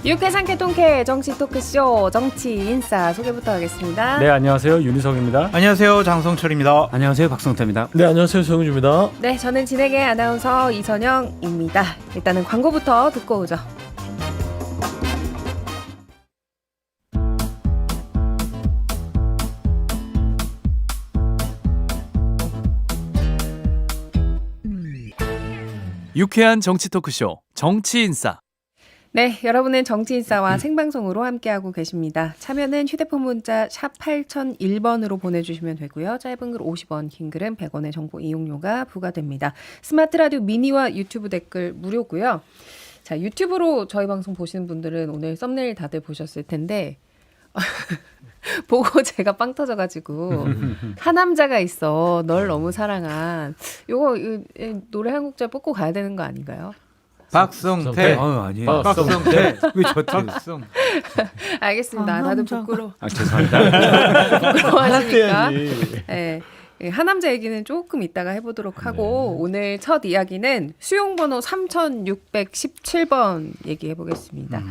유쾌상 개통캐 정치 토크쇼 정치인싸 소개부터 하겠습니다. 네, 안녕하세요. 윤희석입니다. 안녕하세요. 장성철입니다. 안녕하세요. 박성태입니다. 네, 안녕하세요. 정윤주입니다. 네, 저는 진행의 아나운서 이선영입니다. 일단은 광고부터 듣고 오죠. 유쾌한 정치 토크쇼 정치인싸. 네, 여러분은 정치인싸와 생방송으로 함께하고 계십니다. 참여는 휴대폰 문자 샵 8001번으로 보내주시면 되고요. 짧은 글 50원, 긴 글은 100원의 정보 이용료가 부과됩니다. 스마트 라디오 미니와 유튜브 댓글 무료고요. 자, 유튜브로 저희 방송 보시는 분들은 오늘 썸네일 다들 보셨을 텐데 보고 제가 빵 터져가지고 하남자가 있어 널 너무 사랑한 이거 노래 한 곡자 뽑고 가야 되는 거 아닌가요? 박성태. 아니에요. 박성태. 왜 저한테? 박성. 알겠습니다. 다들 부끄러워. 죄송합니다. 부끄러워하시니까. 네. 하남자 얘기는 조금 이따가 해보도록 하고 오늘 첫 이야기는 수용번호 3617번 얘기해보겠습니다.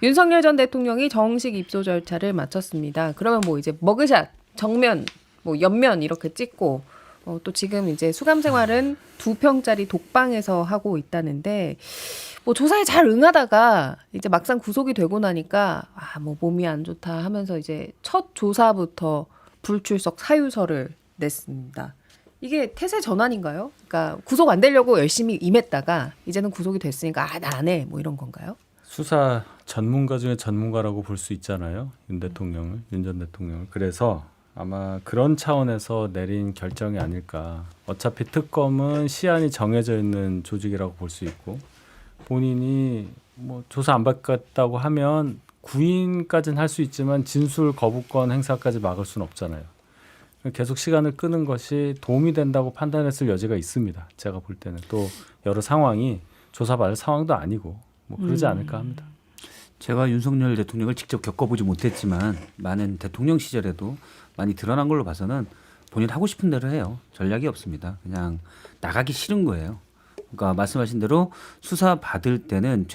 윤석열 전 대통령이 정식 입소 절차를 마쳤습니다. 그러면 뭐 이제 머그샷, 정면, 뭐 옆면 이렇게 찍고 또 지금 이제 수감 생활은 2평짜리 독방에서 하고 있다는데 뭐 조사에 잘 응하다가 이제 막상 구속이 되고 나니까 뭐 몸이 안 좋다 하면서 이제 첫 조사부터 불출석 사유서를 냈습니다. 이게 태세 전환인가요? 그러니까 구속 안 되려고 열심히 임했다가 이제는 구속이 됐으니까 나 안 해 뭐 이런 건가요? 수사 전문가 중에 전문가라고 볼 수 있잖아요. 윤 전 대통령을. 그래서 아마 그런 차원에서 내린 결정이 아닐까. 어차피 특검은 시한이 정해져 있는 조직이라고 볼 수 있고 본인이 뭐 조사 안 받겠다고 하면 구인까지는 할 수 있지만 진술 거부권 행사까지 막을 수는 없잖아요. 계속 시간을 끄는 것이 도움이 된다고 판단했을 여지가 있습니다. 제가 볼 때는 또 여러 상황이 조사받을 상황도 아니고 뭐 그러지 않을까 합니다. 제가 윤석열 대통령을 직접 겪어보지 못했지만 많은 대통령 시절에도 많이 드러난 걸로 봐서는 본인 하고 싶은 대로 해요. 전략이 없습니다. 그냥 나가기 싫은 거예요. 그러니까 말씀하신 대로 수사 받을 때는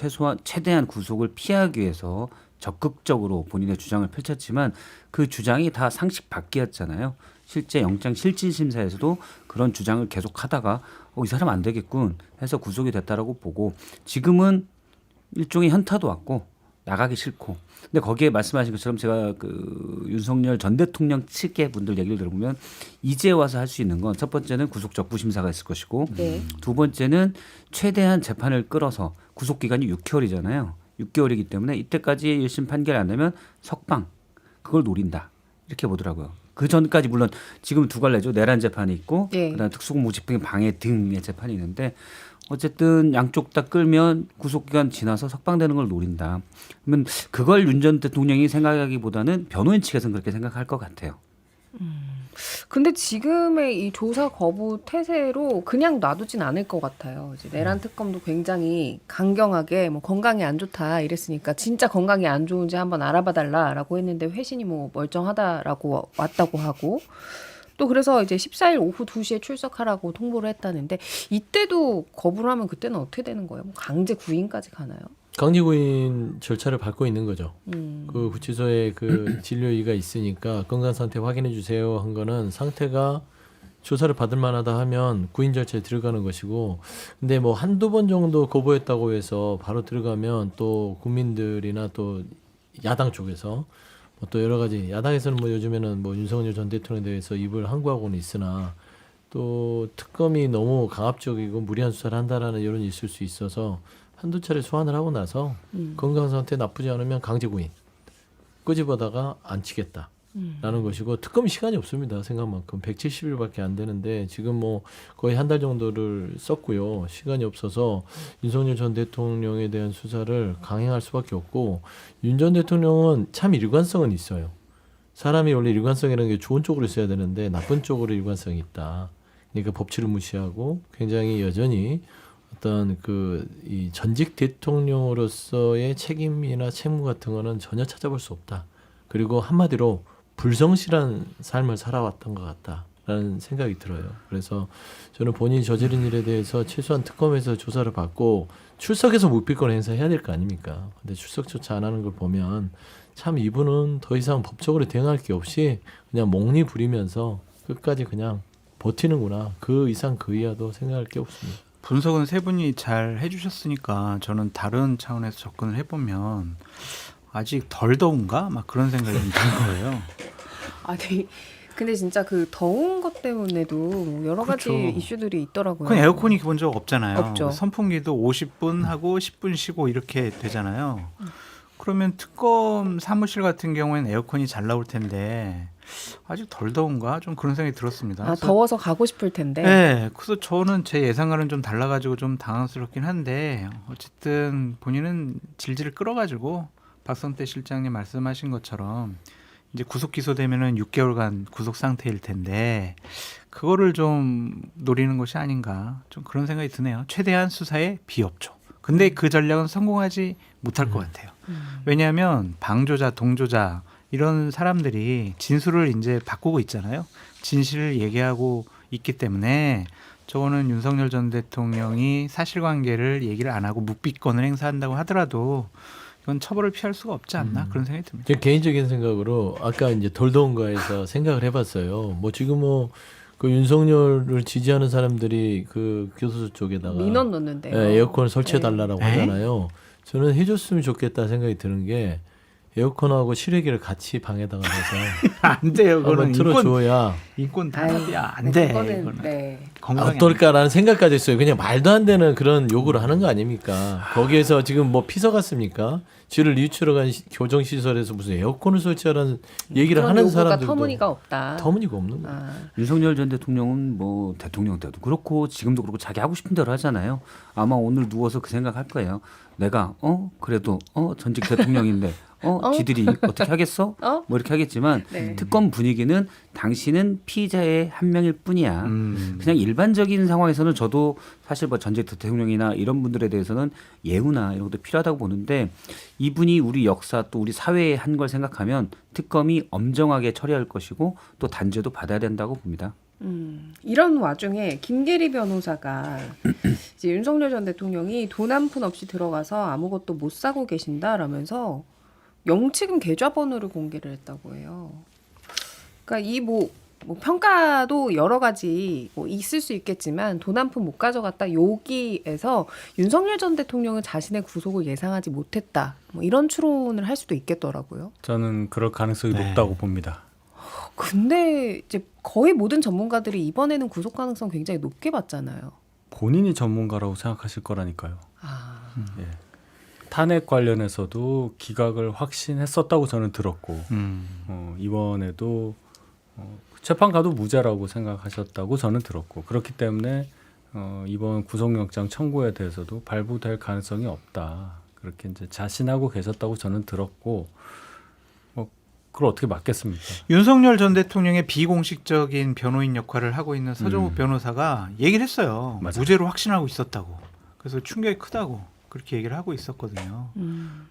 최대한 구속을 피하기 위해서 적극적으로 본인의 주장을 펼쳤지만 그 주장이 다 상식 밖이었잖아요. 실제 영장 실질 심사에서도 그런 주장을 계속하다가 이 사람 안 되겠군 해서 구속이 됐다라고 보고 지금은 일종의 현타도 왔고 나가기 싫고 근데 거기에 말씀하신 것처럼 제가 그 윤석열 전 대통령 측의 분들 얘기를 들어보면 이제 와서 할 수 있는 건 첫 번째는 구속 적부 심사가 있을 것이고 두 번째는 최대한 재판을 끌어서 구속 기간이 6개월이잖아요. 6개월이기 때문에 이때까지 1심 판결이 안 되면 석방 그걸 노린다 이렇게 보더라고요. 그 전까지 물론 지금 두 갈래죠. 내란 재판이 있고 그다음 특수공무 집행 방해 등의 재판이 있는데 어쨌든 양쪽 다 끌면 구속기간 지나서 석방되는 걸 노린다. 그러면 그걸 윤 전 대통령이 생각하기보다는 변호인 측에서는 그렇게 생각할 것 같아요. 근데 지금의 이 조사 거부 태세로 그냥 놔두진 않을 것 같아요. 이제 내란 특검도 굉장히 강경하게 뭐 건강이 안 좋다 이랬으니까 진짜 건강이 안 좋은지 한번 알아봐 달라라고 했는데 회신이 뭐 멀쩡하다라고 왔다고 하고 또 그래서 이제 14일 오후 2시에 출석하라고 통보를 했다는데 이때도 거부를 하면 그때는 어떻게 되는 거예요? 뭐 강제 구인까지 가나요? 강제구인 절차를 밟고 있는 거죠. 그 구치소에 그 진료의가 있으니까 건강 상태 확인해 주세요 한 거는 상태가 조사를 받을 만하다 하면 구인 절차에 들어가는 것이고 근데 뭐 한두 번 정도 거부했다고 해서 바로 들어가면 또 국민들이나 또 야당 쪽에서 또 여러 가지 야당에서는 뭐 요즘에는 뭐 윤석열 전 대통령에 대해서 입을 항구하고는 있으나 또 특검이 너무 강압적이고 무리한 수사를 한다라는 여론이 있을 수 있어서 한두 차례 소환을 하고 나서 건강 상태 나쁘지 않으면 강제 구인 끄집어다가 안 치겠다라는 것이고 특검이 시간이 없습니다. 생각만큼 170일밖에 안 되는데 지금 뭐 거의 한 달 정도를 썼고요. 시간이 없어서 윤석열 전 대통령에 대한 수사를 강행할 수밖에 없고 윤 전 대통령은 참 일관성은 있어요. 사람이 원래 일관성이라는 게 좋은 쪽으로 있어야 되는데 나쁜 쪽으로 일관성이 있다. 그러니까 법치를 무시하고 굉장히 여전히 어떤 이 전직 대통령으로서의 책임이나 책무 같은 거는 전혀 찾아볼 수 없다. 그리고 한마디로 불성실한 삶을 살아왔던 것 같다. 라는 생각이 들어요. 그래서 저는 본인이 저지른 일에 대해서 최소한 특검에서 조사를 받고 출석해서 묵비권 행사해야 될 거 아닙니까? 근데 출석조차 안 하는 걸 보면 참 이분은 더 이상 법적으로 대응할 게 없이 그냥 몽리 부리면서 끝까지 그냥 버티는구나. 그 이상 그 이하도 생각할 게 없습니다. 분석은 세 분이 잘 해주셨으니까 저는 다른 차원에서 접근을 해보면 아직 덜 더운가? 막 그런 생각이 좀 드는 거예요. 아니 근데 진짜 그 더운 것 때문에도 여러 가지 그렇죠. 이슈들이 있더라고요. 그건 에어컨이 기본적으로 없잖아요. 없죠. 선풍기도 50분 하고 10분 쉬고 이렇게 되잖아요. 그러면 특검 사무실 같은 경우에는 에어컨이 잘 나올 텐데 아직 덜 더운가? 좀 그런 생각이 들었습니다. 아 그래서 더워서 가고 싶을 텐데. 네, 그래서 저는 제 예상과는 좀 달라가지고 좀 당황스럽긴 한데 어쨌든 본인은 질질 끌어가지고 박성태 실장님 말씀하신 것처럼 이제 구속 기소되면은 6개월간 구속 상태일 텐데 그거를 좀 노리는 것이 아닌가 좀 그런 생각이 드네요. 최대한 수사에 비협조. 근데 그 전략은 성공하지 못할 것 같아요. 왜냐하면 방조자, 동조자 이런 사람들이 진술을 이제 바꾸고 있잖아요. 진실을 얘기하고 있기 때문에 저거는 윤석열 전 대통령이 사실관계를 얘기를 안 하고 묵비권을 행사한다고 하더라도 이건 처벌을 피할 수가 없지 않나 그런 생각이 듭니다. 제 개인적인 생각으로 아까 이제 덜 더운가에서 생각을 해봤어요. 뭐 지금 뭐 그 윤석열을 지지하는 사람들이 그 교도소 쪽에다가 민원 넣는데요. 에어컨을 설치해 달라고 네. 하잖아요. 저는 해줬으면 좋겠다 생각이 드는 게 에어컨하고 실외기를 같이 방에다가 해서 안 돼요. 한번 그거는 틀어줘야 인권 아유, 탄압이야. 안 돼. 그거는 이거는. 네. 건강이 안 돼. 어떨까라는 생각까지 했어요. 그냥 말도 안 되는 그런 요구를 하는 거 아닙니까? 거기에서 지금 뭐 피서 같습니까? 쥐를 뉘우치러 간 교정 시설에서 무슨 에어컨을 설치하라는 얘기를 그런 하는 요구가 사람들도 터무니가 없다. 터무니가 없는 거예요. 아, 윤석열 전 대통령은 뭐 대통령 때도 그렇고 지금도 그렇고 자기 하고 싶은 대로 하잖아요. 아마 오늘 누워서 그 생각할 거예요. 내가 그래도 전직 대통령인데 지들이 어떻게 하겠어? 어? 뭐 이렇게 하겠지만 네. 특검 분위기는 당신은 피의자의 한 명일 뿐이야. 그냥 일반적인 상황에서는 저도 사실 뭐 전직 대통령이나 이런 분들에 대해서는 예우나 이런 것도 필요하다고 보는데 이분이 우리 역사 또 우리 사회에 한 걸 생각하면 특검이 엄정하게 처리할 것이고 또 단죄도 받아야 된다고 봅니다. 이런 와중에 김계리 변호사가 이제 윤석열 전 대통령이 돈 한 푼 없이 들어가서 아무것도 못 사고 계신다라면서 영치금 계좌번호를 공개를 했다고 해요. 그러니까 이 뭐 평가도 여러 가지 뭐 있을 수 있겠지만 돈 한 푼 못 가져갔다 여기에서 윤석열 전 대통령은 자신의 구속을 예상하지 못했다. 뭐 이런 추론을 할 수도 있겠더라고요. 저는 그럴 가능성이 네. 높다고 봅니다. 근데 이제 거의 모든 전문가들이 이번에는 구속 가능성 굉장히 높게 봤잖아요. 본인이 전문가라고 생각하실 거라니까요. 아, 예. 탄핵 관련해서도 기각을 확신했었다고 저는 들었고 이번에도 재판 가도 무죄라고 생각하셨다고 저는 들었고 그렇기 때문에 이번 구속영장 청구에 대해서도 발부될 가능성이 없다 그렇게 이제 자신하고 계셨다고 저는 들었고 그걸 어떻게 막겠습니까? 윤석열 전 대통령의 비공식적인 변호인 역할을 하고 있는 서정욱 변호사가 얘기를 했어요. 맞아요. 무죄로 확신하고 있었다고. 그래서 충격이 크다고 그렇게 얘기를 하고 있었거든요.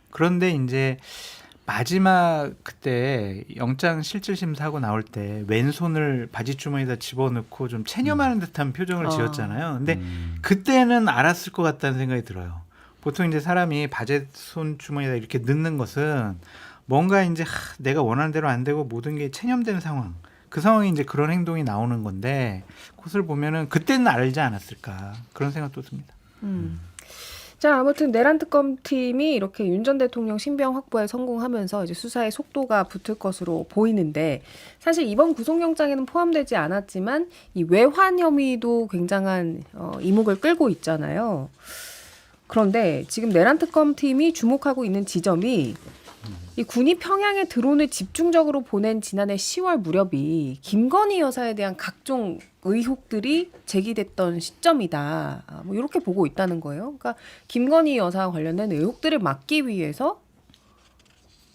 그런데 이제 마지막 그때 영장 실질심사하고 나올 때 왼손을 바지 주머니에다 집어넣고 좀 체념하는 듯한 표정을 지었잖아요. 근데 그때는 알았을 것 같다는 생각이 들어요. 보통 이제 사람이 바지 손 주머니에다 이렇게 넣는 것은 뭔가 이제 내가 원하는 대로 안 되고 모든 게 체념된 상황. 그 상황이 이제 그런 행동이 나오는 건데 그것을 보면은 그때는 알지 않았을까 그런 생각도 듭니다. 자, 아무튼 내란 특검 팀이 이렇게 윤 전 대통령 신병 확보에 성공하면서 이제 수사의 속도가 붙을 것으로 보이는데 사실 이번 구속영장에는 포함되지 않았지만 이 외환 혐의도 굉장한 이목을 끌고 있잖아요. 그런데 지금 내란 특검 팀이 주목하고 있는 지점이 이 군이 평양에 드론을 집중적으로 보낸 지난해 10월 무렵이 김건희 여사에 대한 각종 의혹들이 제기됐던 시점이다. 뭐 이렇게 보고 있다는 거예요. 그러니까 김건희 여사와 관련된 의혹들을 막기 위해서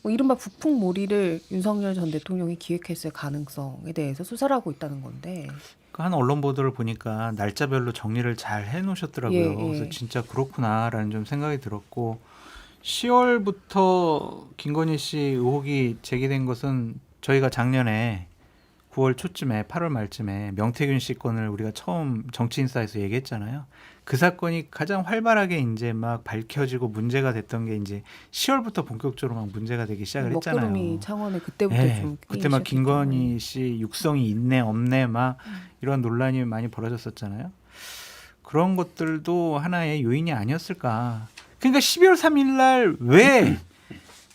뭐 이른바 북풍몰이를 윤석열 전 대통령이 기획했을 가능성에 대해서 수사를 하고 있다는 건데. 한 언론 보도를 보니까 날짜별로 정리를 잘 해놓으셨더라고요. 예, 예. 그래서 진짜 그렇구나라는 좀 생각이 들었고 10월부터 김건희 씨 의혹이 제기된 것은 저희가 작년에 9월 초쯤에 8월 말쯤에 명태균 씨 건을 우리가 처음 정치인사에서 얘기했잖아요. 그 사건이 가장 활발하게 이제 막 밝혀지고 문제가 됐던 게 이제 10월부터 본격적으로 막 문제가 되기 시작을 했잖아요. 먹구름이 창원에 그때부터 네, 좀 그때 막 시작했죠. 김건희 씨 육성이 있네 없네 막 이런 논란이 많이 벌어졌었잖아요. 그런 것들도 하나의 요인이 아니었을까. 그러니까 12월 3일 날 왜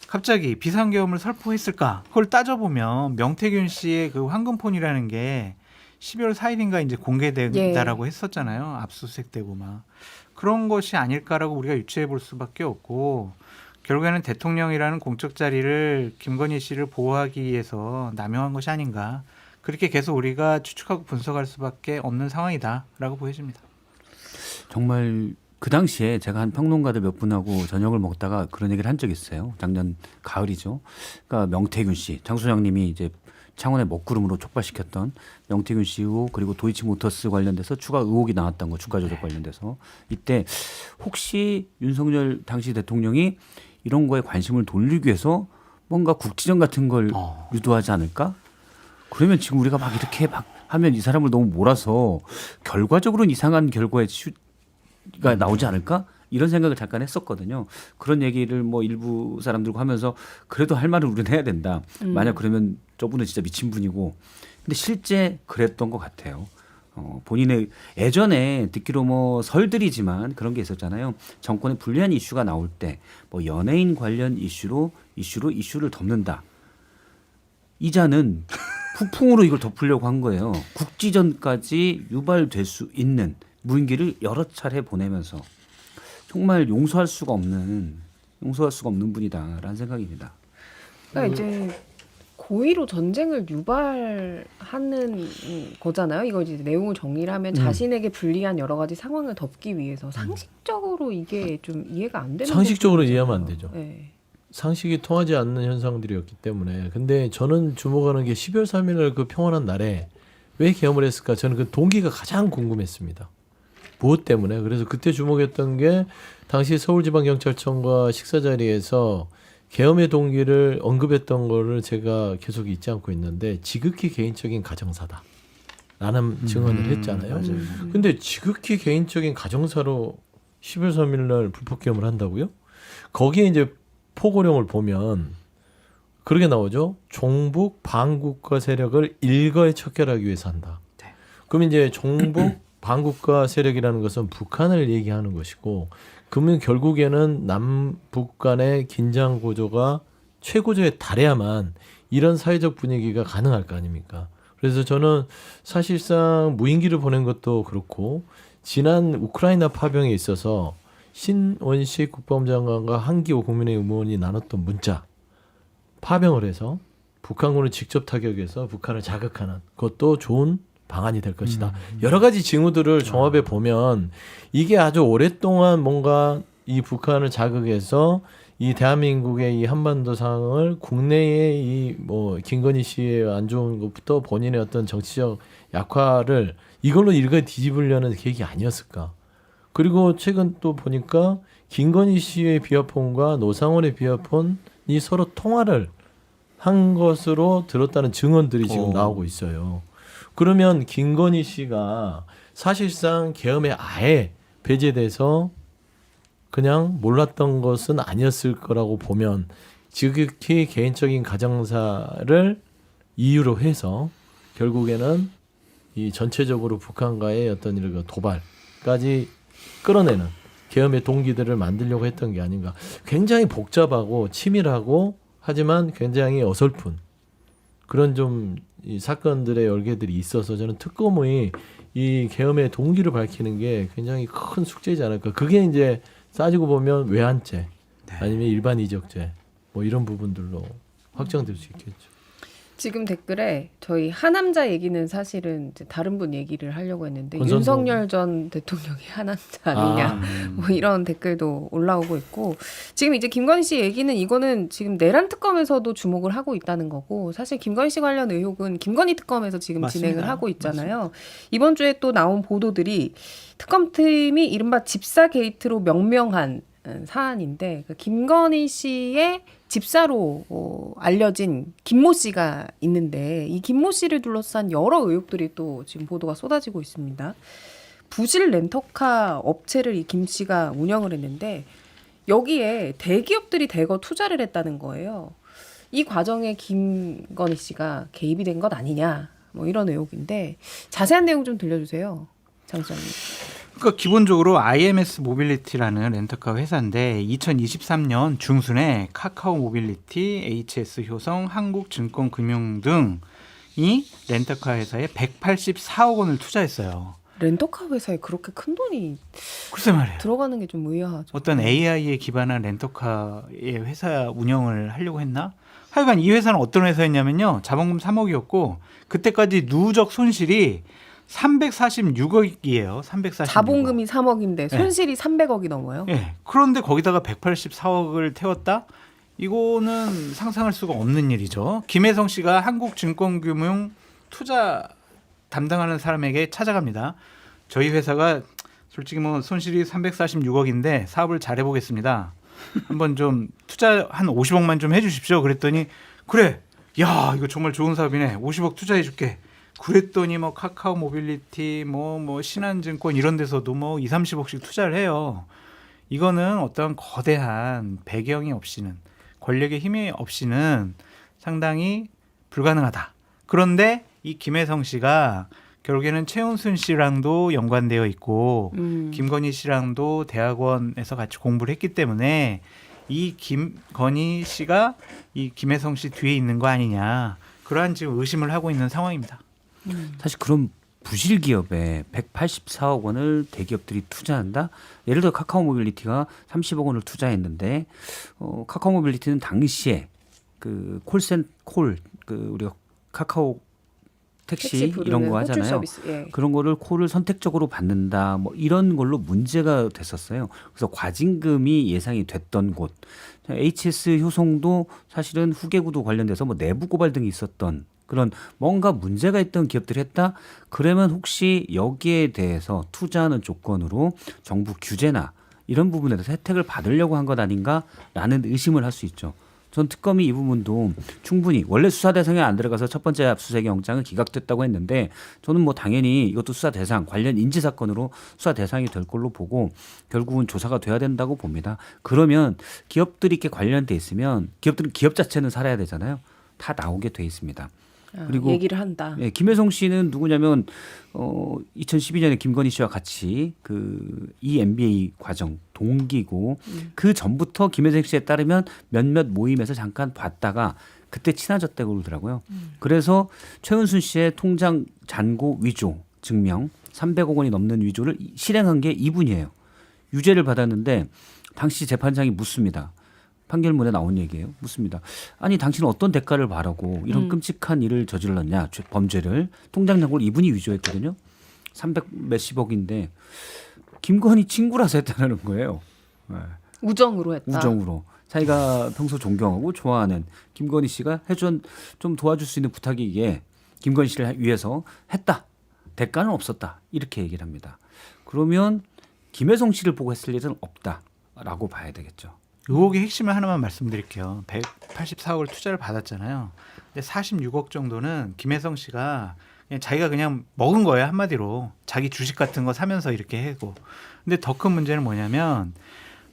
갑자기 비상계엄을 설포했을까? 그걸 따져보면 명태균 씨의 그 황금폰이라는 게 12월 4일인가 이제 공개된다라고 했었잖아요. 압수수색되고 막 그런 것이 아닐까라고 우리가 유추해 볼 수밖에 없고 결국에는 대통령이라는 공적 자리를 김건희 씨를 보호하기 위해서 남용한 것이 아닌가. 그렇게 계속 우리가 추측하고 분석할 수밖에 없는 상황이다라고 보여집니다. 정말 그 당시에 제가 한 평론가들 몇 분하고 저녁을 먹다가 그런 얘기를 한 적이 있어요. 작년 가을이죠. 그러니까 명태균 씨, 장 소장님이 이제 창원의 먹구름으로 촉발시켰던 명태균 씨 의혹 그리고 도이치모터스 관련돼서 추가 의혹이 나왔던 거 주가 조작 관련돼서 이때 혹시 윤석열 당시 대통령이 이런 거에 관심을 돌리기 위해서 뭔가 국지전 같은 걸 유도하지 않을까? 그러면 지금 우리가 막 이렇게 막 하면 이 사람을 너무 몰아서 결과적으로는 이상한 결과에 가 나오지 않을까? 이런 생각을 잠깐 했었거든요. 그런 얘기를 뭐 일부 사람들과 하면서 그래도 할 말을 우리는 해야 된다. 만약 그러면 저분은 진짜 미친 분이고. 근데 실제 그랬던 것 같아요. 본인의 예전에 듣기로 뭐 설들이지만 그런 게 있었잖아요. 정권에 불리한 이슈가 나올 때 뭐 연예인 관련 이슈로 이슈를 덮는다. 이자는 북풍으로 이걸 덮으려고 한 거예요. 국지전까지 유발될 수 있는 무인기를 여러 차례 보내면서 정말 용서할 수가 없는 분이다라는 생각입니다. 그러니까 이제 고의로 전쟁을 유발하는 거잖아요. 이거 이제 내용을 정리를 하면 자신에게 불리한 여러 가지 상황을 덮기 위해서 상식적으로 이게 좀 이해가 안 되는 상식적으로 부분이잖아요. 이해하면 안 되죠. 네. 상식이 통하지 않는 현상들이었기 때문에. 근데 저는 주목하는 게 12월 3일 그 평온한 날에 왜 계엄을 했을까? 저는 그 동기가 가장 궁금했습니다. 무엇 때문에? 그래서 그때 주목했던 게 당시 서울지방경찰청과 식사 자리에서 계엄의 동기를 언급했던 거를 제가 계속 잊지 않고 있는데 지극히 개인적인 가정사다 라는 증언을 했잖아요. 근데 지극히 개인적인 가정사로 12월 3일 날 불법계엄을 한다고요? 거기에 이제 포고령을 보면 그렇게 나오죠. 종북 반국가 세력을 일거에 척결하기 위해서 한다. 그럼 이제 종북 반국가 세력이라는 것은 북한을 얘기하는 것이고 그러면 결국에는 남북 간의 긴장 고조가 최고조에 달해야만 이런 사회적 분위기가 가능할 거 아닙니까? 그래서 저는 사실상 무인기를 보낸 것도 그렇고 지난 우크라이나 파병에 있어서 신원식 국방장관과 한기호 국민의힘 의원이 나눴던 문자 파병을 해서 북한군을 직접 타격해서 북한을 자극하는 그것도 좋은 방안이 될 것이다. 여러 가지 징후들을 종합해 보면 이게 아주 오랫동안 뭔가 이 북한을 자극해서 이 대한민국의 이 한반도 상황을 국내의 이 뭐 김건희 씨의 안 좋은 것부터 본인의 어떤 정치적 약화를 이걸로 일가 뒤집으려는 계획이 아니었을까. 그리고 최근 또 보니까 김건희 씨의 비화폰과 노상원의 비화폰이 서로 통화를 한 것으로 들었다는 증언들이 지금 나오고 있어요. 그러면 김건희 씨가 사실상 계엄에 아예 배제돼서 그냥 몰랐던 것은 아니었을 거라고 보면 지극히 개인적인 가정사를 이유로 해서 결국에는 이 전체적으로 북한과의 어떤 이런 도발까지 끌어내는 계엄의 동기들을 만들려고 했던 게 아닌가. 굉장히 복잡하고 치밀하고 하지만 굉장히 어설픈 그런 좀 이 사건들의 열개들이 있어서 저는 특검의 이 계엄의 동기를 밝히는 게 굉장히 큰 숙제이지 않을까. 그게 이제 따지고 보면 외환죄 아니면 일반 이적죄 뭐 이런 부분들로 확정될 수 있겠죠. 지금 댓글에 저희 하남자 얘기는 사실은 이제 다른 분 얘기를 하려고 했는데 권선동. 윤석열 전 대통령이 하남자 아니냐 뭐 이런 댓글도 올라오고 있고 지금 이제 김건희 씨 얘기는 이거는 지금 내란 특검에서도 주목을 하고 있다는 거고 사실 김건희 씨 관련 의혹은 김건희 특검에서 지금 맞습니다. 진행을 하고 있잖아요. 이번 주에 또 나온 보도들이 특검팀이 이른바 집사 게이트로 명명한 사안인데 김건희 씨의 집사로 알려진 김모 씨가 있는데 이 김모 씨를 둘러싼 여러 의혹들이 또 지금 보도가 쏟아지고 있습니다. 부실 렌터카 업체를 이 김 씨가 운영을 했는데 여기에 대기업들이 대거 투자를 했다는 거예요. 이 과정에 김건희 씨가 개입이 된 것 아니냐 뭐 이런 의혹인데 자세한 내용 좀 들려주세요. 장 소장님. 그러니까 기본적으로 IMS 모빌리티라는 렌터카 회사인데 2023년 중순에 카카오 모빌리티, HS 효성, 한국증권금융 등이 렌터카 회사에 184억 원을 투자했어요. 렌터카 회사에 그렇게 큰 돈이 글쎄 말이에요. 들어가는 게 좀 의아하죠. 어떤 AI에 기반한 렌터카의 회사 운영을 하려고 했나? 하여간 이 회사는 어떤 회사였냐면요. 자본금 3억이었고 그때까지 누적 손실이 346억이에요. 346억. 자본금이 3억인데 손실이 300억이 넘어요. 예. 그런데 거기다가 184억을 태웠다? 이거는 상상할 수가 없는 일이죠. 김혜성 씨가 한국증권금융 투자 담당하는 사람에게 찾아갑니다. 저희 회사가 솔직히 뭐 손실이 346억인데 사업을 잘 해보겠습니다. 한번 좀 투자 한 50억만 좀 해주십시오. 그랬더니 그래, 야 이거 정말 좋은 사업이네. 50억 투자해줄게. 그랬더니 뭐 카카오 모빌리티, 뭐 신한증권 이런 데서도 뭐 2, 30억씩 투자를 해요. 이거는 어떤 거대한 배경이 없이는 권력의 힘이 없이는 상당히 불가능하다. 그런데 이 김혜성 씨가 결국에는 최은순 씨랑도 연관되어 있고 김건희 씨랑도 대학원에서 같이 공부를 했기 때문에 이 김건희 씨가 이 김혜성 씨 뒤에 있는 거 아니냐 그러한 지금 의심을 하고 있는 상황입니다. 사실 그런 부실 기업에 184억 원을 대기업들이 투자한다. 예를 들어 카카오 모빌리티가 30억 원을 투자했는데 카카오 모빌리티는 당시에 그 우리가 카카오 택시 이런 거 하잖아요. 서비스, 예. 그런 거를 콜을 선택적으로 받는다. 뭐 이런 걸로 문제가 됐었어요. 그래서 과징금이 예상이 됐던 곳. HS 효성도 사실은 후계구도 관련돼서 뭐 내부 고발 등이 있었던 그런 뭔가 문제가 있던 기업들이 했다. 그러면 혹시 여기에 대해서 투자하는 조건으로 정부 규제나 이런 부분에 대해서 혜택을 받으려고 한 것 아닌가라는 의심을 할 수 있죠. 전 특검이 이 부분도 충분히 원래 수사 대상에 안 들어가서 첫 번째 압수수색 영장은 기각됐다고 했는데 저는 뭐 당연히 이것도 수사 대상 관련 인지 사건으로 수사 대상이 될 걸로 보고 결국은 조사가 돼야 된다고 봅니다. 그러면 기업들이 이렇게 관련돼 있으면 기업들은 기업 자체는 살아야 되잖아요. 다 나오게 돼 있습니다. 그리고 얘기를 한다. 예, 김혜성 씨는 누구냐면 2012년에 김건희 씨와 같이 그 EMBA 과정 동기고 그 전부터 김혜성 씨에 따르면 몇몇 모임에서 잠깐 봤다가 그때 친해졌다고 그러더라고요. 그래서 최은순 씨의 통장 잔고 위조 증명 300억 원이 넘는 위조를 실행한 게 이분이에요. 유죄를 받았는데 당시 재판장이 묻습니다. 판결문에 나온 얘기예요. 묻습니다. 아니 당신은 어떤 대가를 바라고 이런 끔찍한 일을 저질렀냐. 범죄를. 통장 잔고를 이분이 위조했거든요. 300 몇십억인데 김건희 친구라서 했다는 거예요. 네. 우정으로 했다. 우정으로. 자기가 평소 존경하고 좋아하는 김건희 씨가 해준 좀 도와줄 수 있는 부탁이기에 김건희 씨를 위해서 했다. 대가는 없었다. 이렇게 얘기를 합니다. 그러면 김혜성 씨를 보고 했을 일은 없다라고 봐야 되겠죠. 의혹의 핵심을 하나만 말씀드릴게요. 184억을 투자를 받았잖아요. 근데 46억 정도는 김혜성 씨가 자기가 그냥 먹은 거예요. 한마디로. 자기 주식 같은 거 사면서 이렇게 하고. 근데 더 큰 문제는 뭐냐면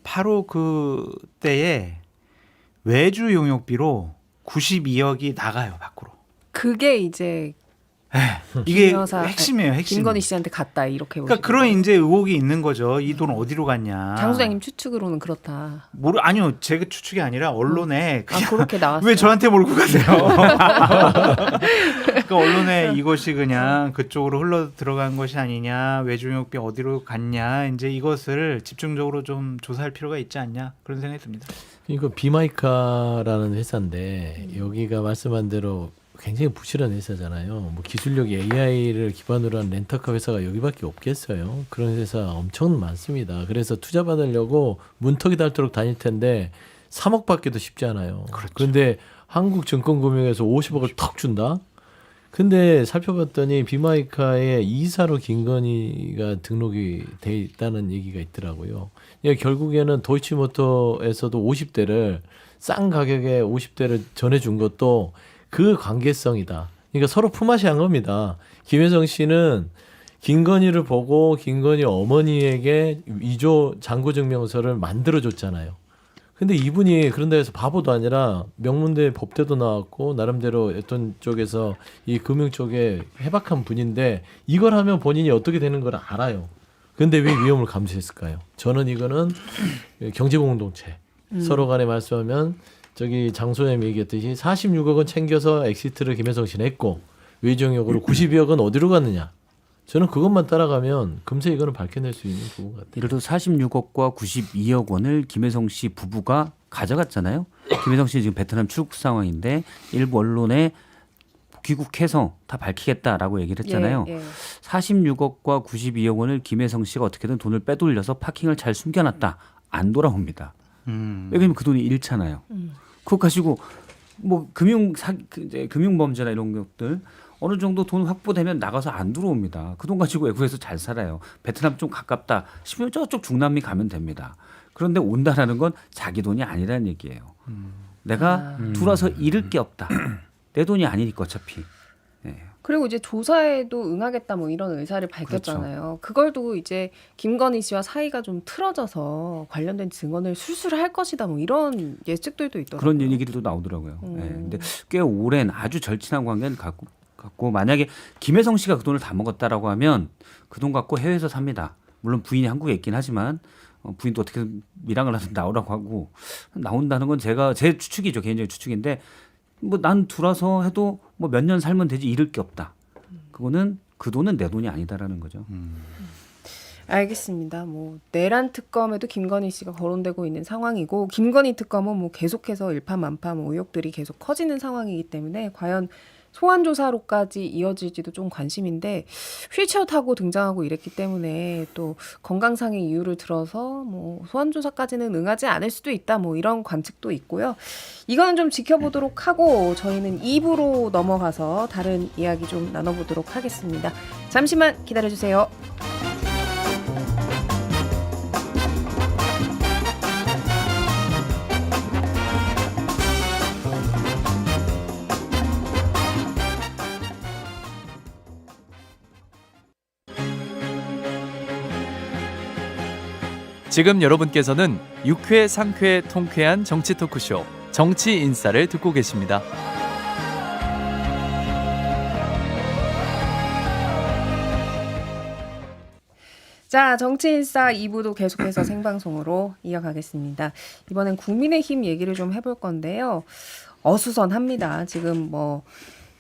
바로 그때에 외주 용역비로 92억이 나가요. 밖으로. 그게 이제 이게 김 여사, 핵심이에요. 핵심. 김건희 씨한테 갔다 이렇게 그러니까 보시는 그런 거예요. 이제 의혹이 있는 거죠. 이 돈 어디로 갔냐. 장 소장님 추측으로는 그렇다. 아니요. 제 추측이 아니라 언론에 그냥 그렇게 나왔어요. 왜 저한테 몰고 가세요? 그러니까 언론에 이것이 그냥 그쪽으로 흘러 들어간 것이 아니냐, 외주용역비 어디로 갔냐, 이제 이것을 집중적으로 좀 조사할 필요가 있지 않냐 그런 생각이 듭니다. 이거 비마이카라는 회사인데 여기가 말씀한 대로 굉장히 부실한 회사잖아요. 뭐 기술력이 AI를 기반으로 한 렌터카 회사가 여기밖에 없겠어요. 그런 회사 엄청 많습니다. 그래서 투자 받으려고 문턱이 닳도록 다닐 텐데 3억 받기도 쉽지 않아요. 그렇죠. 그런데 한국증권금융에서 50억을 턱 준다? 근데 살펴봤더니 비마이카에 이사로 김건희가 등록이 돼 있다는 얘기가 있더라고요. 예, 결국에는 도이치모터에서도 50대를 싼 가격에 50대를 전해준 것도 그 관계성이다. 그러니까 서로 품앗이 한 겁니다. 김혜성 씨는 김건희를 보고 김건희 어머니에게 위조 잔고증명서를 만들어줬잖아요. 근데 이분이 그런 데서 바보도 아니라 명문대 법대도 나왔고 나름대로 어떤 쪽에서 이 금융 쪽에 해박한 분인데 이걸 하면 본인이 어떻게 되는 걸 알아요. 근데 왜 위험을 감수했을까요? 저는 이거는 경제공동체. 서로 간에 말씀하면 저기 장소님 얘기했듯이 46억 원 챙겨서 엑시트를 김혜성 씨는 했고 외정역으로 92억 원 어디로 갔느냐. 저는 그것만 따라가면 금세 이거는 밝혀낼 수 있는 부분 같아요. 예를 들어 46억과 92억 원을 김혜성 씨 부부가 가져갔잖아요. 김혜성 씨 지금 베트남 출국 상황인데 일부 언론에 귀국해서 다 밝히겠다라고 얘기를 했잖아요. 예, 예. 46억과 92억 원을 김혜성 씨가 어떻게든 돈을 빼돌려서 파킹을 잘 숨겨놨다. 안 돌아옵니다. 왜냐면 그 돈이 잃잖아요. 그거 가지고 뭐 금융범죄나 이런 것들 어느 정도 돈 확보되면 나가서 안 들어옵니다. 그 돈 가지고 외국에서 잘 살아요. 베트남 좀 가깝다 싶으면 저쪽 중남미 가면 됩니다. 그런데 온다라는 건 자기 돈이 아니라는 얘기예요. 내가 들어와서 잃을 게 없다. 내 돈이 아니니까 어차피. 네. 그리고 이제 조사에도 응하겠다 뭐 이런 의사를 밝혔잖아요. 그걸 두고 이제 김건희 씨와 사이가 좀 틀어져서 관련된 증언을 술술할 것이다 뭐 이런 예측들도 있더라고요. 그런 얘기들도 나오더라고요. 네. 근데 꽤 오랜 아주 절친한 관계를 갖고 만약에 김혜성 씨가 그 돈을 다 먹었다라고 하면 그 돈 갖고 해외에서 삽니다. 물론 부인이 한국에 있긴 하지만 부인도 어떻게 밀항을 하든 나오라고 하고 나온다는 건 제 추측이죠. 개인적인 추측인데 뭐 난 들어와서 해도 뭐 몇 년 살면 되지 잃을 게 없다. 그거는 그 돈은 내 돈이 아니다라는 거죠. 알겠습니다. 뭐 내란 특검에도 김건희 씨가 거론되고 있는 상황이고 김건희 특검은 뭐 계속해서 일파만파 뭐 의혹들이 계속 커지는 상황이기 때문에 과연 소환 조사로까지 이어질지도 좀 관심인데 휠체어 타고 등장하고 이랬기 때문에 또 건강상의 이유를 들어서 뭐 소환 조사까지는 응하지 않을 수도 있다 뭐 이런 관측도 있고요. 이거는 좀 지켜보도록 하고 저희는 2부로 넘어가서 다른 이야기 좀 나눠보도록 하겠습니다. 잠시만 기다려주세요. 지금 여러분께서는 6회, 상쾌, 통쾌한 정치 토크쇼 정치 인싸를 듣고 계십니다. 자, 정치인싸 2부도 계속해서 생방송으로 이어가겠습니다. 이번엔 국민의힘 얘기를 좀 해볼 건데요. 어수선합니다. 지금 뭐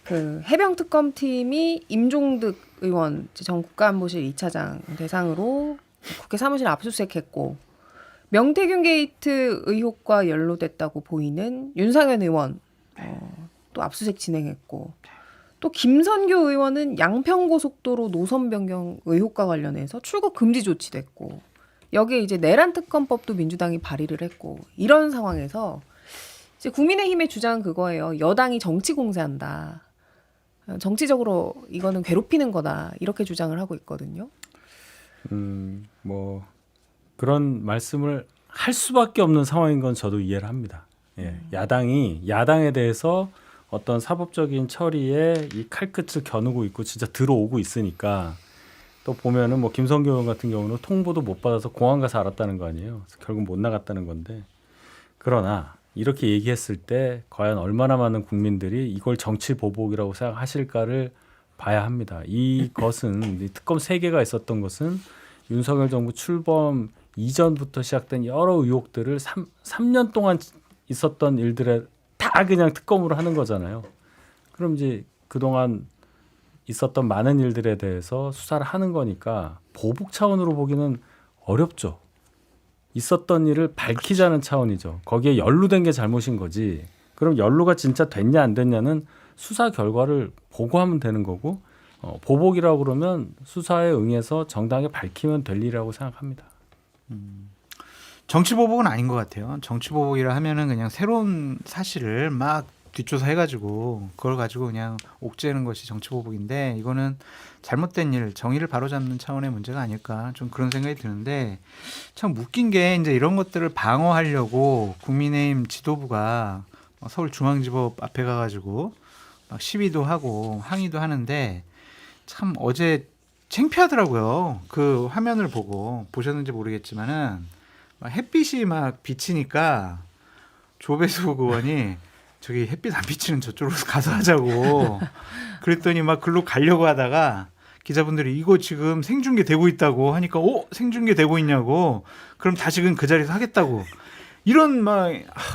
그 해병특검팀이 임종득 의원 전 국가안보실 2차장 대상으로 국회 사무실 압수수색했고 명태균 게이트 의혹과 연루됐다고 보이는 윤상현 의원 또 압수수색 진행했고 또 김선교 의원은 양평고속도로 노선 변경 의혹과 관련해서 출국 금지 조치됐고 여기에 이제 내란 특검법도 민주당이 발의를 했고 이런 상황에서 이제 국민의힘의 주장은 그거예요. 여당이 정치 공세한다. 정치적으로 이거는 괴롭히는 거다. 이렇게 주장을 하고 있거든요. 뭐 그런 말씀을 할 수밖에 없는 상황인 건 저도 이해를 합니다. 예, 야당에 대해서 어떤 사법적인 처리에 이 칼끝을 겨누고 있고 진짜 들어오고 있으니까 또 보면은 뭐 김성교 의원 같은 경우는 통보도 못 받아서 공항 가서 알았다는 거 아니에요. 그래서 결국 못 나갔다는 건데 그러나 이렇게 얘기했을 때 과연 얼마나 많은 국민들이 이걸 정치 보복이라고 생각하실까를 봐야 합니다. 이것은 특검 3개가 있었던 것은 윤석열 정부 출범 이전부터 시작된 여러 의혹들을 3년 동안 있었던 일들에 다 그냥 특검으로 하는 거잖아요. 그럼 이제 그동안 있었던 많은 일들에 대해서 수사를 하는 거니까 보복 차원으로 보기는 어렵죠. 있었던 일을 밝히자는 차원이죠. 거기에 연루된 게 잘못인 거지. 그럼 연루가 진짜 됐냐 안 됐냐는 수사 결과를 보고하면 되는 거고 보복이라고 그러면 수사에 응해서 정당하게 밝히면 될 일이라고 생각합니다. 정치 보복은 아닌 것 같아요. 정치 보복이라 하면은 그냥 새로운 사실을 막 뒷조사 해가지고 그걸 가지고 그냥 옥죄는 것이 정치 보복인데 이거는 잘못된 일, 정의를 바로잡는 차원의 문제가 아닐까 좀 그런 생각이 드는데 참 웃긴 게 이제 이런 것들을 방어하려고 국민의힘 지도부가 서울중앙지법 앞에 가가지고 막 시위도 하고 항의도 하는데 참 어제 창피하더라고요. 그 화면을 보고 보셨는지 모르겠지만은 막 햇빛이 막 비치니까 조배수 의원이 저기 햇빛 안 비치는 저쪽으로 가서 하자고 그랬더니 막 글로 가려고 하다가 기자분들이 이거 지금 생중계 되고 있다고 하니까 생중계 되고 있냐고 그럼 다시금 그 자리에서 하겠다고 이런 막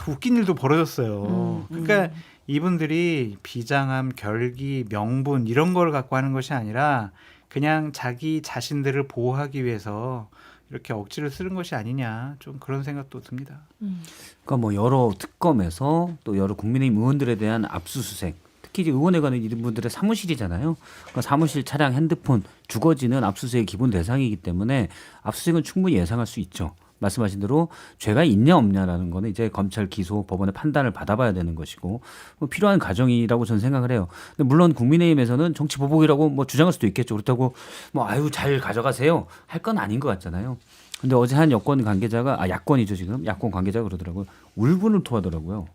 웃긴 일도 벌어졌어요. 그러니까 이분들이 비장함, 결기, 명분 이런 걸 갖고 하는 것이 아니라 그냥 자기 자신들을 보호하기 위해서 이렇게 억지를 쓰는 것이 아니냐 좀 그런 생각도 듭니다. 그러니까 뭐 여러 특검에서 또 여러 국민의힘 의원들에 대한 압수수색, 특히 이제 의원회관은 이분들의 사무실이잖아요. 그러니까 사무실, 차량, 핸드폰, 주거지는 압수수색의 기본 대상이기 때문에 압수수색은 충분히 예상할 수 있죠. 말씀하신 대로 죄가 있냐 없냐라는 거는 이제 검찰 기소 법원의 판단을 받아봐야 되는 것이고 뭐 필요한 과정이라고 저는 생각을 해요. 근데 물론 국민의힘에서는 정치 보복이라고 뭐 주장할 수도 있겠죠. 그렇다고 뭐 아유 잘 가져가세요 할 건 아닌 것 같잖아요. 근데 어제 한 여권 관계자가 야권이죠 지금 야권 관계자가 그러더라고요. 울분을 토하더라고요.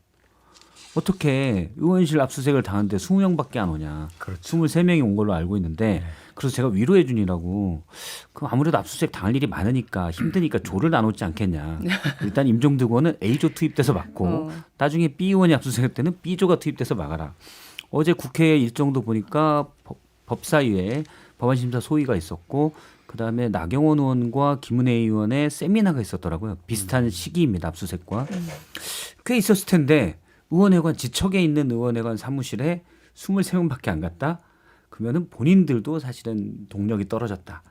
어떻게 의원실 압수수색을 당하는데 20명밖에 안 오냐. 그렇죠. 23명이 온 걸로 알고 있는데 그래서 제가 위로해 주니라고 그 아무래도 압수수색 당할 일이 많으니까 힘드니까 조를 나눴지 않겠냐. 일단 임종득 의원은 A조 투입돼서 막고 나중에 B 의원이 압수수색 때는 B조가 투입돼서 막아라. 어제 국회 일정도 보니까 법사위에 법안심사 소위가 있었고 그다음에 나경원 의원과 김은혜 의원의 세미나가 있었더라고요. 비슷한 시기입니다. 압수수색과. 꽤 있었을 텐데 의원회관 지척에 있는 의원회관 사무실에 23명밖에 안 갔다? 그러면은 본인들도 사실은 동력이 떨어졌다.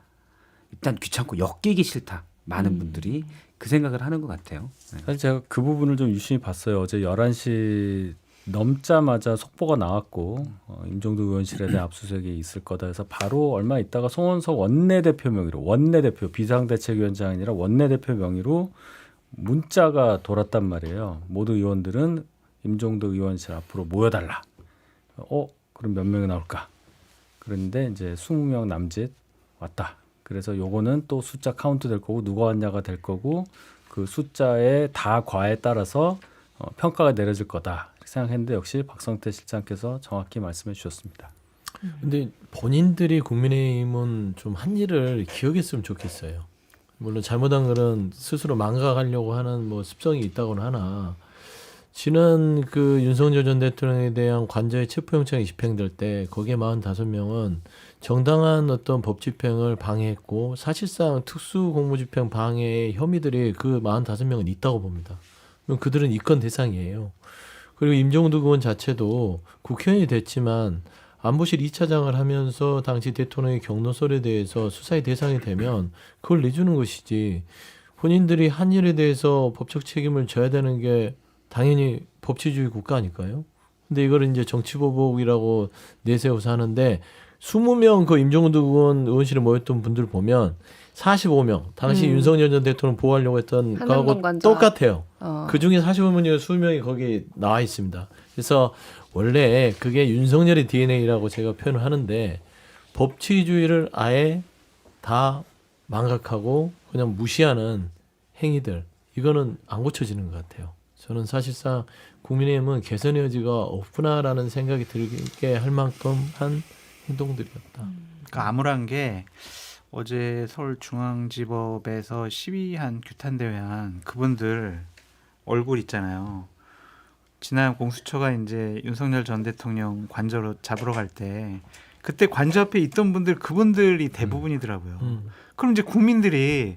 일단 귀찮고 엮이기 싫다. 많은 분들이 그 생각을 하는 것 같아요. 네. 사실 제가 그 부분을 좀 유심히 봤어요. 어제 11시 넘자마자 속보가 나왔고 임종두 의원실에 대한 압수수색이 있을 거다 해서 바로 얼마 있다가 송원석 원내대표 명의로 원내대표 비상대책위원장이 아니라 원내대표 명의로 문자가 돌았단 말이에요. 모두 의원들은 임종두 의원실 앞으로 모여달라. 그럼 몇 명이 나올까? 그런데 이제 20명 남짓 왔다. 그래서 요거는 또 숫자 카운트 될 거고 누가 왔냐가 될 거고 그 숫자의 다과에 따라서 평가가 내려질 거다 생각했는데 역시 박성태 실장께서 정확히 말씀해 주셨습니다. 근데 본인들이 국민의힘은 좀 한 일을 기억했으면 좋겠어요. 물론 잘못한 글은 스스로 망각하려고 하는 뭐 습성이 있다고는 하나 지난 그 윤석열 전 대통령에 대한 관저의 체포영장이 집행될 때 거기에 45명은 정당한 어떤 법 집행을 방해했고 사실상 특수공무집행 방해의 혐의들이 그 45명은 있다고 봅니다. 그럼 그들은 입건 대상이에요. 그리고 임종득 의원 자체도 국회의원이 됐지만 안보실 2차장을 하면서 당시 대통령의 경로설에 대해서 수사의 대상이 되면 그걸 내주는 것이지 본인들이 한 일에 대해서 법적 책임을 져야 되는 게 당연히 법치주의 국가 아닐까요? 근데 이걸 이제 정치보복이라고 내세워서 하는데 20명 그 임종득 의원 의원실에 모였던 분들 보면 45명 당시 윤석열 전 대통령 보호하려고 했던 거하고 똑같아요. 그 중에 45명 중에 20명이 거기 나와 있습니다. 그래서 원래 그게 윤석열의 DNA라고 제가 표현을 하는데 법치주의를 아예 다 망각하고 그냥 무시하는 행위들 이거는 안 고쳐지는 것 같아요. 저는 사실상 국민의힘은 개선의 여지가 없구나라는 생각이 들게 할 만큼 한 행동들이었다. 그러니까 암울한 게 어제 서울중앙지법에서 시위한 규탄대회한 그분들 얼굴 있잖아요. 지난 공수처가 이제 윤석열 전 대통령 관저로 잡으러 갈 때 그때 관저 앞에 있던 분들 그분들이 대부분이더라고요. 그럼 이제 국민들이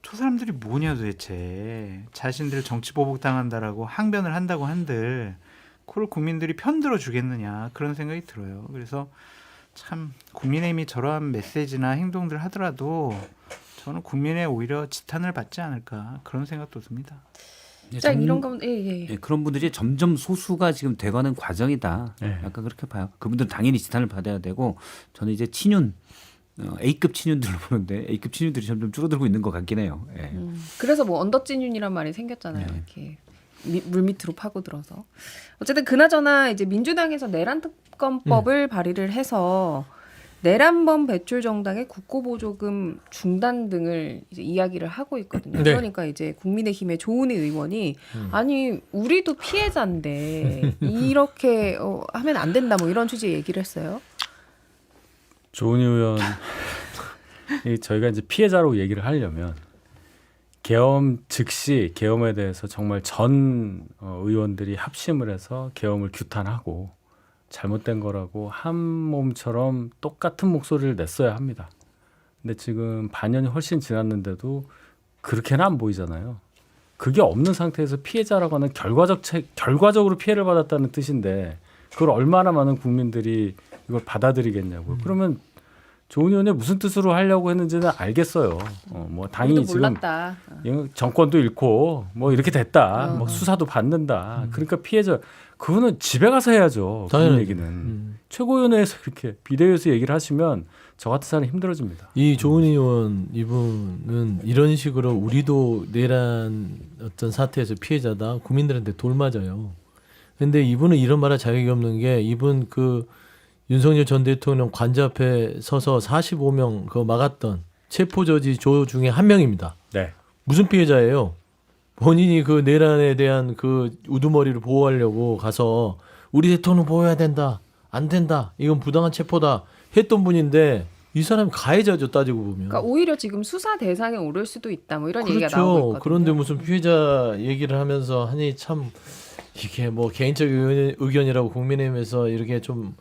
저 사람들이 뭐냐 도대체 자신들 정치 보복 당한다라고 항변을 한다고 한들 그걸 국민들이 편들어 주겠느냐 그런 생각이 들어요. 그래서 참 국민의힘이 저러한 메시지나 행동들 하더라도 저는 국민의 오히려 지탄을 받지 않을까 그런 생각도 듭니다. 자 이런 가운데 예. 그런 분들이 점점 소수가 지금 돼가는 과정이다. 약간 그렇게 봐요. 그분들은 당연히 지탄을 받아야 되고 저는 이제 친윤 A급 친윤들로 보는데 A급 친윤들이 점점 줄어들고 있는 것 같긴 해요. 예. 그래서 뭐 언더찐윤이란 말이 생겼잖아요. 이렇게 물밑으로 파고들어서 어쨌든 그나저나 이제 민주당에서 내란 특검법을 발의를 해서 내란범 배출 정당의 국고보조금 중단 등을 이제 이야기를 하고 있거든요. 네. 그러니까 이제 국민의힘의 조은희 의원이 아니 우리도 피해자인데 이렇게 하면 안 된다 뭐 이런 취지의 얘기를 했어요. 조은희 의원 저희가 이제 피해자로 얘기를 하려면 계엄 즉시 계엄에 대해서 정말 전 의원들이 합심을 해서 계엄을 규탄하고 잘못된 거라고 한 몸처럼 똑같은 목소리를 냈어야 합니다. 근데 지금 반년이 훨씬 지났는데도 그렇게는 안 보이잖아요. 그게 없는 상태에서 피해자라고 하는 결과적으로 피해를 받았다는 뜻인데 그걸 얼마나 많은 국민들이 이걸 받아들이겠냐고요. 그러면 조은희 의원이 무슨 뜻으로 하려고 했는지는 알겠어요. 뭐 당연히 우리도 지금 몰랐다. 정권도 잃고 뭐 이렇게 됐다. 뭐 수사도 받는다. 그러니까 피해자 그거는 집에 가서 해야죠. 그런 당연하죠. 얘기는 최고위원회에서 이렇게 비대위에서 얘기를 하시면 저 같은 사람이 힘들어집니다. 이 조은희 의원 이분은 이런 식으로 우리도 내란 어떤 사태에서 피해자다 국민들한테 돌맞아요. 근데 이분은 이런 말할 자격이 없는 게 이분 그 윤석열 전 대통령 관저 앞에 서서 45명 그거 막았던 체포저지 조 중에 한 명입니다. 네. 무슨 피해자예요? 본인이 그 내란에 대한 그 우두머리를 보호하려고 가서 우리 대통령 보호해야 된다. 안 된다. 이건 부당한 체포다. 했던 분인데 이 사람이 가해자죠 따지고 보면. 그러니까 오히려 지금 수사 대상에 오를 수도 있다. 뭐 이런 얘기가 나오고 그렇죠. 있거든요. 그런데 무슨 피해자 얘기를 하면서 하니 참 이게 뭐 개인적 의견이라고 국민의힘에서 이렇게 좀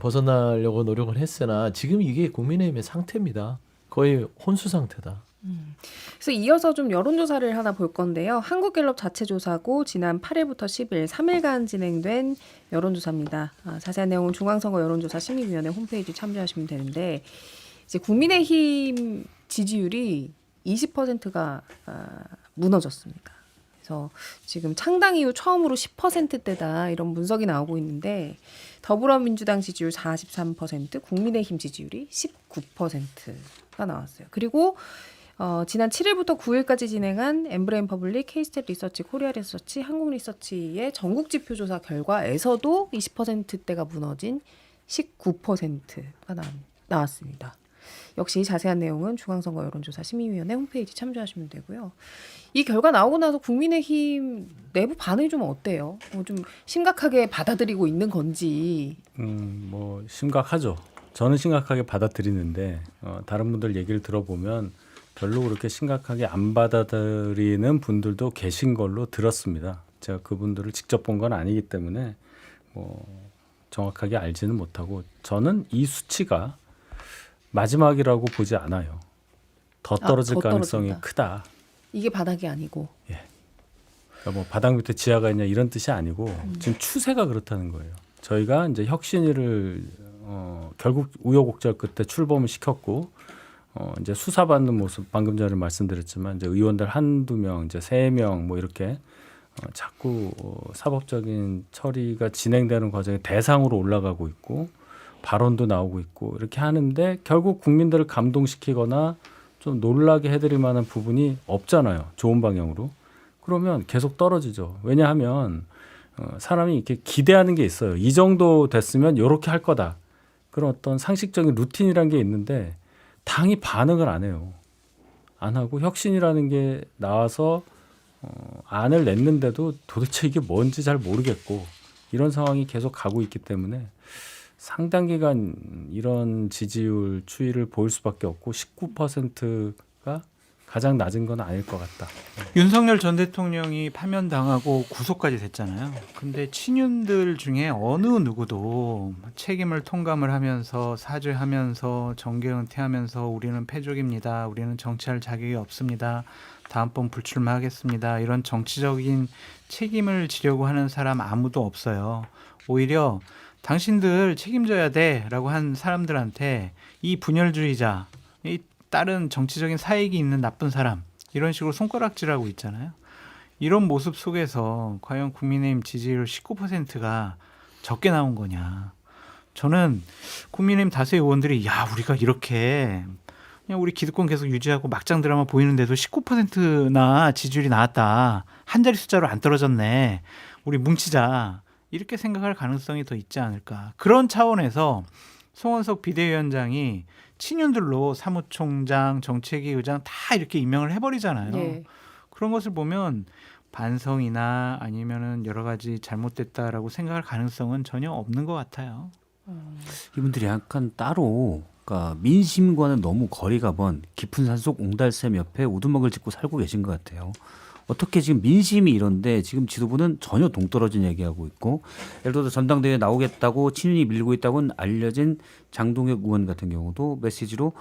벗어나려고 노력을 했으나 지금 이게 국민의힘의 상태입니다. 거의 혼수 상태다. 그래서 이어서 좀 여론조사를 하나 볼 건데요. 한국갤럽 자체 조사고 지난 8일부터 10일 3일간 진행된 여론조사입니다. 자세한 내용은 중앙선거 여론조사 심의위원회 홈페이지 참조하시면 되는데 이제 국민의힘 지지율이 20%가 무너졌습니다. 그래서 지금 창당 이후 처음으로 10%대다 이런 분석이 나오고 있는데 더불어민주당 지지율 43%, 국민의힘 지지율이 19%가 나왔어요. 그리고 지난 7일부터 9일까지 진행한 엠브레인 퍼블릭, K스탯 리서치, 코리아 리서치, 한국 리서치의 전국 지표 조사 결과에서도 20%대가 무너진 19%가 나왔습니다. 역시 자세한 내용은 중앙선거 여론조사 심의위원회 홈페이지 참조하시면 되고요. 이 결과 나오고 나서 국민의힘 내부 반응이 좀 어때요? 좀 심각하게 받아들이고 있는 건지. 뭐 심각하죠. 저는 심각하게 받아들이는데 다른 분들 얘기를 들어보면 별로 그렇게 심각하게 안 받아들이는 분들도 계신 걸로 들었습니다. 제가 그분들을 직접 본 건 아니기 때문에 뭐 정확하게 알지는 못하고 저는 이 수치가 마지막이라고 보지 않아요. 더 떨어질 더 가능성이 떨어진다. 크다. 이게 바닥이 아니고. 그러니까 뭐 바닥 밑에 지하가 있냐 이런 뜻이 아니고 지금 추세가 그렇다는 거예요. 저희가 이제 혁신위를 결국 우여곡절 끝에 출범을 시켰고 이제 수사받는 모습 방금 전에 말씀드렸지만 이제 의원들 한두 명, 이제 3명 뭐 이렇게 자꾸 사법적인 처리가 진행되는 과정에 대상으로 올라가고 있고 발언도 나오고 있고 이렇게 하는데 결국 국민들을 감동시키거나 좀 놀라게 해드릴 만한 부분이 없잖아요. 좋은 방향으로. 그러면 계속 떨어지죠. 왜냐하면 사람이 이렇게 기대하는 게 있어요. 이 정도 됐으면 이렇게 할 거다. 그런 어떤 상식적인 루틴이라는 게 있는데 당이 반응을 안 해요. 안 하고 혁신이라는 게 나와서 안을 냈는데도 도대체 이게 뭔지 잘 모르겠고 이런 상황이 계속 가고 있기 때문에 상당 기간 이런 지지율 추이를 보일 수밖에 없고 19%가 가장 낮은 건 아닐 것 같다. 윤석열 전 대통령이 파면당하고 구속까지 됐잖아요. 근데 친윤들 중에 어느 누구도 책임을 통감을 하면서 사죄하면서 정계 은퇴하면서 우리는 패족입니다. 우리는 정치할 자격이 없습니다. 다음번 불출마하겠습니다. 이런 정치적인 책임을 지려고 하는 사람 아무도 없어요. 오히려 당신들 책임져야 돼라고 한 사람들한테 이 분열주의자, 이 다른 정치적인 사익이 있는 나쁜 사람 이런 식으로 손가락질하고 있잖아요. 이런 모습 속에서 과연 국민의힘 지지율 19%가 적게 나온 거냐. 저는 국민의힘 다수의 의원들이 야 우리가 이렇게 그냥 우리 기득권 계속 유지하고 막장 드라마 보이는데도 19%나 지지율이 나왔다. 한 자리 숫자로 안 떨어졌네. 우리 뭉치자. 이렇게 생각할 가능성이 더 있지 않을까. 그런 차원에서 송원석 비대위원장이 친윤들로 사무총장, 정책위 의장 다 이렇게 임명을 해버리잖아요. 예. 그런 것을 보면 반성이나 아니면은 여러 가지 잘못됐다라고 생각할 가능성은 전혀 없는 것 같아요. 이분들이 약간 따로 그러니까 민심과는 너무 거리가 먼 깊은 산속 옹달샘 옆에 오두막을 짓고 살고 계신 것 같아요. 어떻게 지금 민심이 이런데 지금 지도부는 전혀 동떨어진 얘기하고 있고 예를 들어서 전당대회에 나오겠다고 친윤이 밀고 있다고는 알려진 장동혁 의원 같은 경우도 메시지로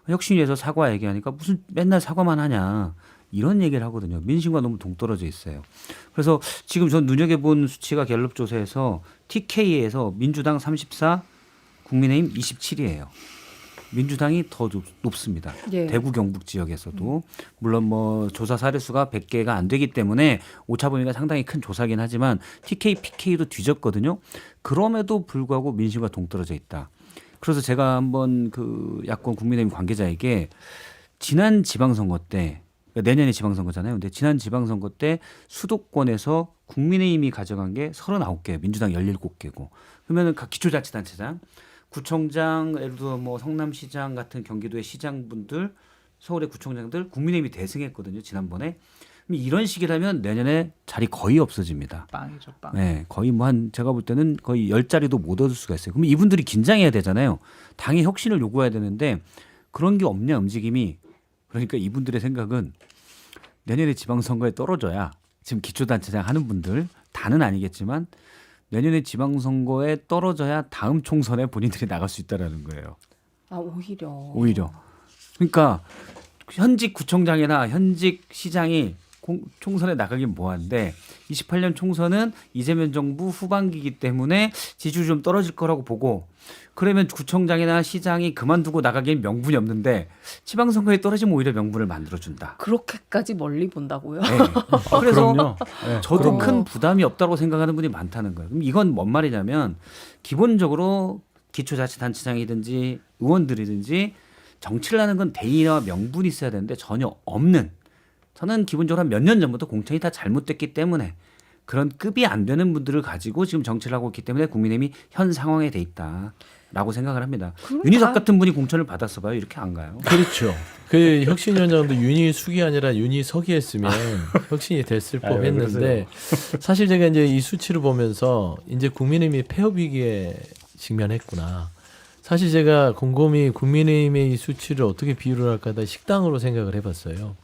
혁신위에서 사과 얘기하니까 무슨 맨날 사과만 하냐 이런 얘기를 하거든요. 민심과 너무 동떨어져 있어요. 그래서 지금 전 눈여겨본 수치가 갤럽 조사에서 TK에서 민주당 34, 국민의힘 27이에요. 민주당이 더 높습니다. 예. 대구 경북 지역에서도 물론 뭐 조사 사례수가 100개가 안 되기 때문에 오차 범위가 상당히 큰 조사긴 하지만 TK, PK도 뒤졌거든요. 그럼에도 불구하고 민심과 동떨어져 있다. 그래서 제가 한번 그 야권 국민의힘 관계자에게 지난 지방선거 때 그러니까 내년에 지방선거잖아요. 근데 지난 지방선거 때 수도권에서 국민의힘이 가져간 게 39개, 민주당 17개고 그러면은 각 기초자치단체장 구청장, 예를 들어 뭐 성남시장 같은 경기도의 시장분들, 서울의 구청장들 국민의힘이 대승했거든요 지난번에. 그럼 이런 식이라면 내년에 자리 거의 없어집니다. 빵이죠, 빵. 네, 거의 뭐 한 제가 볼 때는 거의 10자리도 못 얻을 수가 있어요. 그럼 이분들이 긴장해야 되잖아요. 당의 혁신을 요구해야 되는데 그런 게 없냐 움직임이. 그러니까 이분들의 생각은 내년에 지방선거에 떨어져야 지금 기초단체장 하는 분들 다는 아니겠지만 내년에 지방선거에 떨어져야 다음 총선에 본인들이 나갈 수 있다라는 거예요. 아 오히려. 오히려. 그러니까 현직 구청장이나 현직 시장이 총선에 나가긴 뭐한데 28년 총선은 이재명 정부 후반기이기 때문에 지지율이 좀 떨어질 거라고 보고 그러면 구청장이나 시장이 그만두고 나가기엔 명분이 없는데 지방선거에 떨어지면 오히려 명분을 만들어준다. 그렇게까지 멀리 본다고요? 네. 그래서 그럼요. 네, 저도 그럼요. 큰 부담이 없다고 생각하는 분이 많다는 거예요. 그럼 이건 뭔 말이냐면 기본적으로 기초자치단체장이든지 의원들이든지 정치를 하는 건 대의와 명분이 있어야 되는데 전혀 없는 저는 기본적으로 한 몇 년 전부터 공천이 다 잘못됐기 때문에 그런 급이 안 되는 분들을 가지고 지금 정치를 하고 있기 때문에 국민의힘이 현 상황에 돼 있다라고 생각을 합니다. 윤희석 같은 분이 공천을 받았어 봐요. 이렇게 안 가요. 그렇죠. 그 혁신위원장도 윤희숙이 아니라 윤희석이 했으면 혁신이 됐을 아유, 법했는데 사실 제가 이제 이 수치를 보면서 이제 국민의힘이 폐업 위기에 직면했구나. 사실 제가 곰곰이 국민의힘의 이 수치를 어떻게 비유를 할까 하다 식당으로 생각을 해봤어요.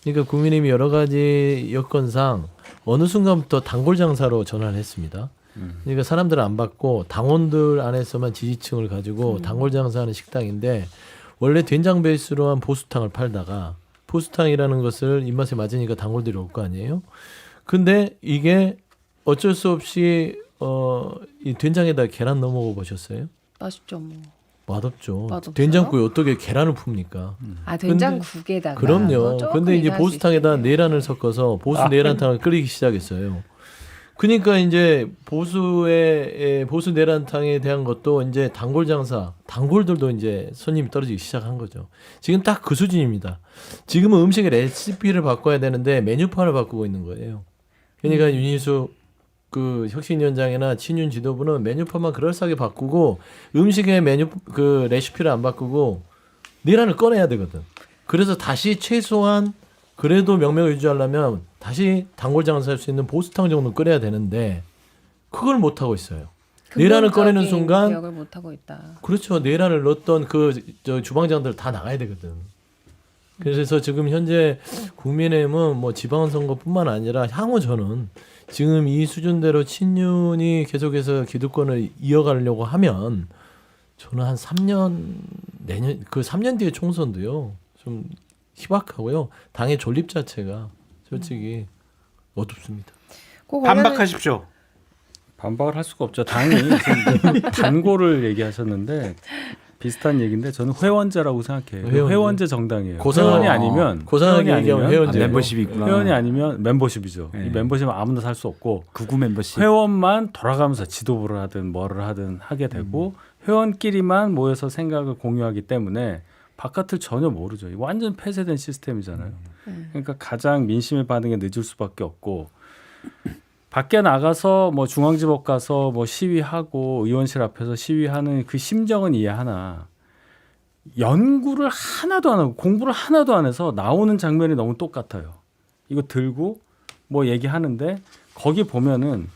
그러니까 국민의힘이 여러 가지 여건상 어느 순간부터 단골 장사로 전환을 했습니다. 그러니까 사람들은 안 받고 당원들 안에서만 지지층을 가지고 단골 장사하는 식당인데 원래 된장 베이스로 한 보수탕을 팔다가 보수탕이라는 것을 입맛에 맞으니까 단골들이 올 거 아니에요. 근데 이게 어쩔 수 없이 이 된장에다 계란 넣어 먹어 보셨어요? 맛있죠 뭐. 맛없죠. 맛없어요? 된장국에 어떻게 계란을 풉니까? 아 된장국에다가. 그럼요. 조금 근데 이제 이해할 수 보수탕에다 있겠네. 내란을 섞어서 보수 내란탕을 끓이기 시작했어요. 그러니까 이제 보수 내란탕에 대한 것도 이제 단골 장사, 단골들도 이제 손님이 떨어지기 시작한 거죠. 지금 딱 그 수준입니다. 지금은 음식의 레시피를 바꿔야 되는데 메뉴판을 바꾸고 있는 거예요. 그러니까 윤희숙 그 혁신위원장이나 친윤 지도부는 메뉴판만 그럴싸하게 바꾸고 음식의 메뉴 그 레시피를 안 바꾸고 내란을 꺼내야 되거든. 그래서 다시 최소한 그래도 명맥을 유지하려면 다시 단골 장사할 수 있는 보수탕 정도 끓여야 되는데 그걸 못 하고 있어요. 내란을 꺼내는 근본적인 순간 개혁을 못 하고 있다. 그렇죠. 내란을 넣었던 그 저 주방장들 다 나가야 되거든. 그래서 지금 현재 국민의힘은 뭐 지방선거뿐만 아니라 향후 저는 지금 이 수준대로 친윤이 계속해서 기득권을 이어가려고 하면 저는 한 3년 내년 그 3년 뒤에 총선도요 좀 희박하고요 당의 존립 자체가 솔직히 어둡습니다. 그 관련해- 반박하십시오. 반박을 할 수가 없죠. 당이 지금 단골을 얘기하셨는데 비슷한 얘기인데 저는 회원제라고 생각해요. 회원제. 회원제 정당이에요. 고상하게- 회원이 아니면 고상하게 회원이 얘기하면 아니면 회원제. 멤버십이 있구나. 회원이 아니면 멤버십이죠. 네. 이 멤버십은 아무나 살 수 없고 구구 멤버십. 회원만 돌아가면서 지도부를 하든 뭐를 하든 하게 되고 회원끼리만 모여서 생각을 공유하기 때문에 바깥을 전혀 모르죠. 완전 폐쇄된 시스템이잖아요. 그러니까 가장 민심의 반응에 늦을 수밖에 없고 밖에 나가서 뭐 중앙지법 가서 뭐 시위하고 의원실 앞에서 시위하는 그 심정은 이해하나 연구를 하나도 안 하고 공부를 하나도 안 해서 나오는 장면이 너무 똑같아요. 이거 들고 뭐 얘기하는데 거기 보면은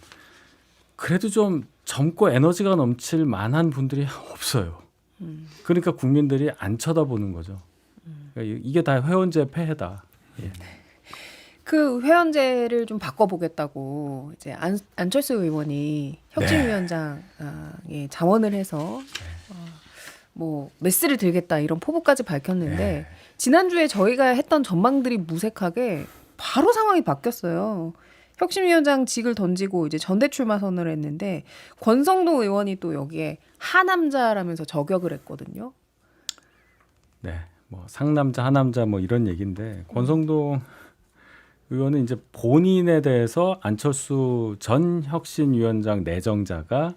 그래도 좀 젊고 에너지가 넘칠 만한 분들이 없어요. 그러니까 국민들이 안 쳐다보는 거죠. 그러니까 이게 다 회원제 폐해다. 예. 그 회원제를 좀 바꿔보겠다고 이제 안철수 의원이 혁신위원장에 자원을 해서 뭐 메스를 들겠다 이런 포부까지 밝혔는데 지난주에 저희가 했던 전망들이 무색하게 바로 상황이 바뀌었어요. 혁신위원장 직을 던지고 이제 전대출마 선언을 했는데 권성동 의원이 또 여기에 하남자라면서 저격을 했거든요. 네, 뭐 상남자, 하남자 뭐 이런 얘기인데 권성동 의원은 이제 본인에 대해서 안철수 전 혁신위원장 내정자가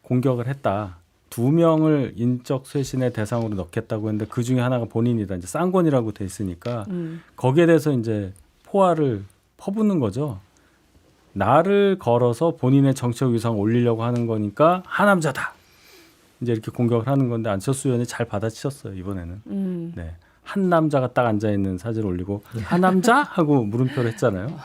공격을 했다. 2명을 인적 쇄신의 대상으로 넣겠다고 했는데 그 중에 하나가 본인이다. 이제 쌍권이라고 돼 있으니까 거기에 대해서 이제 포화를 퍼붓는 거죠. 나를 걸어서 본인의 정치적 위상을 올리려고 하는 거니까 하남자다. 이제 이렇게 공격을 하는 건데 안철수 의원이 잘 받아치셨어요 이번에는. 네, 한 남자가 딱 앉아 있는 사진을 올리고 한 남자 하고 물음표를 했잖아요.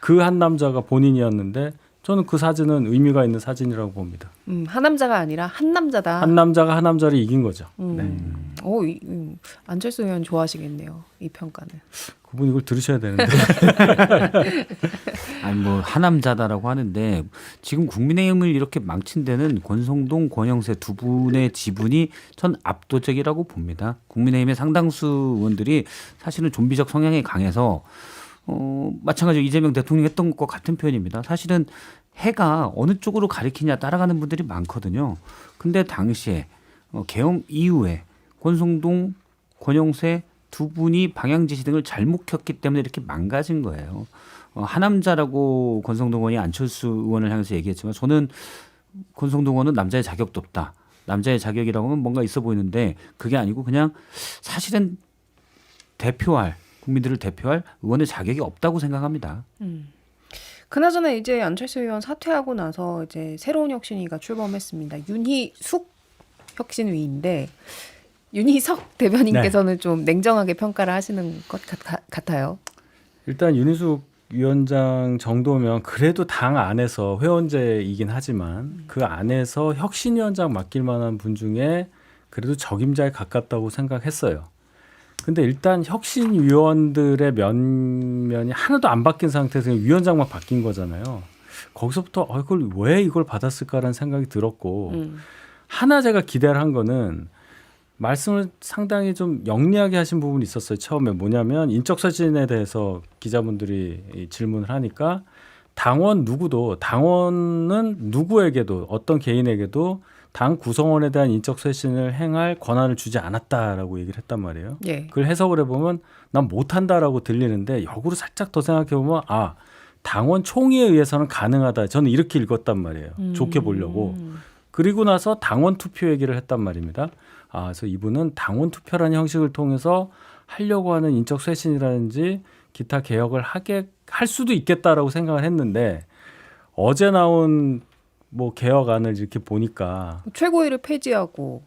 그 한 남자가 본인이었는데 저는 그 사진은 의미가 있는 사진이라고 봅니다. 하남자가 아니라 한 남자다. 한 남자가 한 남자를 이긴 거죠. 네. 안철수 의원 좋아하시겠네요. 이 평가는. 그분 이걸 들으셔야 되는데. 아니 뭐 하남자다라고 하는데 지금 국민의힘을 이렇게 망친 데는 권성동, 권영세 두 분의 지분이 전 압도적이라고 봅니다. 국민의힘의 상당수 의원들이 사실은 좀비적 성향이 강해서 마찬가지로 이재명 대통령이 했던 것과 같은 표현입니다. 사실은 해가 어느 쪽으로 가리키냐 따라가는 분들이 많거든요. 근데 당시에 계엄 이후에 권성동, 권영세 두 분이 방향 지시 등을 잘못 켰기 때문에 이렇게 망가진 거예요. 하남자라고 권성동 의원이 안철수 의원을 향해서 얘기했지만 저는 권성동 의원은 남자의 자격도 없다. 남자의 자격이라고 하면 뭔가 있어 보이는데 그게 아니고 그냥 사실은 국민들을 대표할 의원의 자격이 없다고 생각합니다. 그나저나 이제 안철수 의원 사퇴하고 나서 이제 새로운 혁신위가 출범했습니다. 윤희숙 혁신위인데 윤희석 대변인께서는 좀 냉정하게 평가를 하시는 것 같아요. 일단 윤희숙 위원장 정도면 그래도 당 안에서 회원제이긴 하지만 그 안에서 혁신위원장 맡길 만한 분 중에 그래도 적임자에 가깝다고 생각했어요. 근데 일단 혁신위원들의 면면이 하나도 안 바뀐 상태에서 위원장만 바뀐 거잖아요. 거기서부터 이걸 받았을까라는 생각이 들었고 하나 제가 기대를 한 거는 말씀을 상당히 좀 영리하게 하신 부분이 있었어요. 처음에 뭐냐면 인적쇄신에 대해서 기자분들이 질문을 하니까 당원은 누구에게도 어떤 개인에게도 당 구성원에 대한 인적쇄신을 행할 권한을 주지 않았다라고 얘기를 했단 말이에요. 예. 그걸 해석을 해보면 난 못한다라고 들리는데 역으로 살짝 더 생각해보면 당원 총의에 의해서는 가능하다. 저는 이렇게 읽었단 말이에요. 좋게 보려고. 그리고 나서 당원 투표 얘기를 했단 말입니다. 그래서 이분은 당원 투표라는 형식을 통해서 하려고 하는 인적 쇄신이라든지 기타 개혁을 할 수도 있겠다라고 생각을 했는데 어제 나온 뭐 개혁안을 이렇게 보니까 최고위를 폐지하고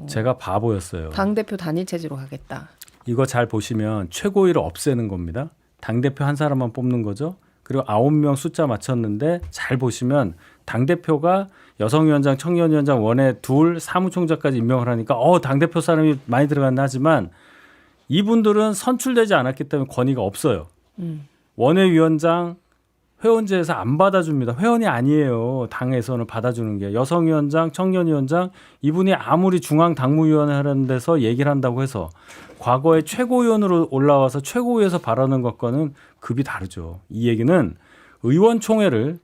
제가 바보였어요. 당대표 단일 체제로 가겠다. 이거 잘 보시면 최고위를 없애는 겁니다. 당대표 한 사람만 뽑는 거죠. 그리고 9명 숫자 맞췄는데 잘 보시면 당대표가 여성위원장, 청년위원장, 원외 둘, 사무총장까지 임명을 하니까 당대표 사람이 많이 들어갔나 하지만 이분들은 선출되지 않았기 때문에 권위가 없어요. 원외위원장 회원제에서 안 받아줍니다. 회원이 아니에요. 당에서는 받아주는 게. 여성위원장, 청년위원장 이분이 아무리 중앙당무위원회 하는 데서 얘기를 한다고 해서 과거에 최고위원으로 올라와서 최고위에서 발언한 것과는 급이 다르죠. 이 얘기는 의원총회를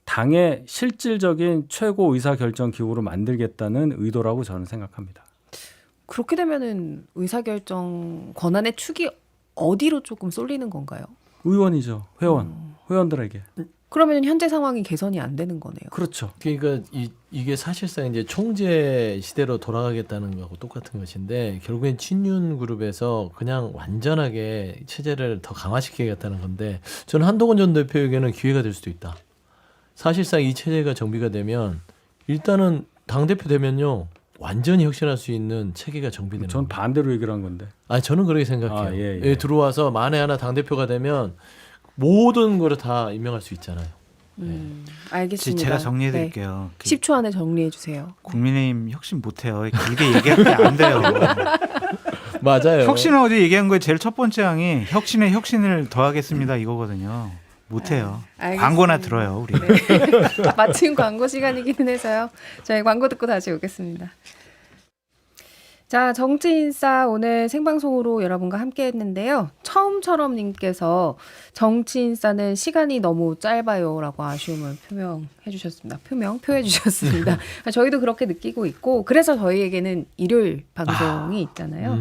당의 실질적인 최고 의사결정 기구로 만들겠다는 의도라고 저는 생각합니다. 그렇게 되면은 의사결정 권한의 축이 어디로 조금 쏠리는 건가요? 의원이죠. 회원들에게. 그러면 현재 상황이 개선이 안 되는 거네요. 그렇죠. 그러니까 이게 사실상 이제 총재 시대로 돌아가겠다는 거하고 똑같은 것인데 결국엔 친윤 그룹에서 그냥 완전하게 체제를 더 강화시키겠다는 건데 저는 한동훈 전 대표에게는 기회가 될 수도 있다. 사실상 이 체제가 정비가 되면 일단은 당 대표 되면요 완전히 혁신할 수 있는 체계가 정비되는 전 겁니다. 반대로 얘기를 한 건데. 저는 그렇게 생각해요. 아, 예, 예. 예, 들어와서 만에 하나 당 대표가 되면 모든 거를 다 임명할 수 있잖아요. 알겠습니다. 제가 정리해 드릴게요. 네. 10초 안에 정리해 주세요. 국민의힘 혁신 못해요. 길게 얘기하면 안 돼요. 맞아요. 혁신을 어제 얘기한 거에 제일 첫 번째 항이 혁신에 혁신을 더하겠습니다 이거거든요. 못해요. 알겠습니다. 광고나 들어요 우리. 네. 마침 광고 시간이기는 해서요. 저희 광고 듣고 다시 오겠습니다. 자, 정치인싸 오늘 생방송으로 여러분과 함께 했는데요. 처음처럼 님께서 정치인싸는 시간이 너무 짧아요라고 아쉬움을 표해 주셨습니다. 저희도 그렇게 느끼고 있고 그래서 저희에게는 일요일 방송이 있잖아요.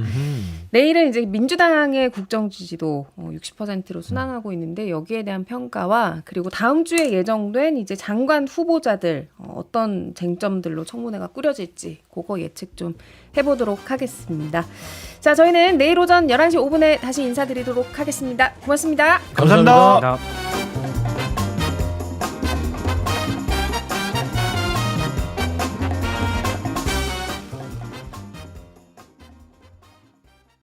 내일은 이제 민주당의 국정 지지도 60%로 순항하고 있는데 여기에 대한 평가와 그리고 다음 주에 예정된 이제 장관 후보자들 어떤 쟁점들로 청문회가 꾸려질지 그거 예측 좀 해보도록 하겠습니다. 자, 저희는 내일 오전 11시 5분에 다시 인사드리도록 하겠습니다. 고맙습니다. 감사합니다. 감사합니다.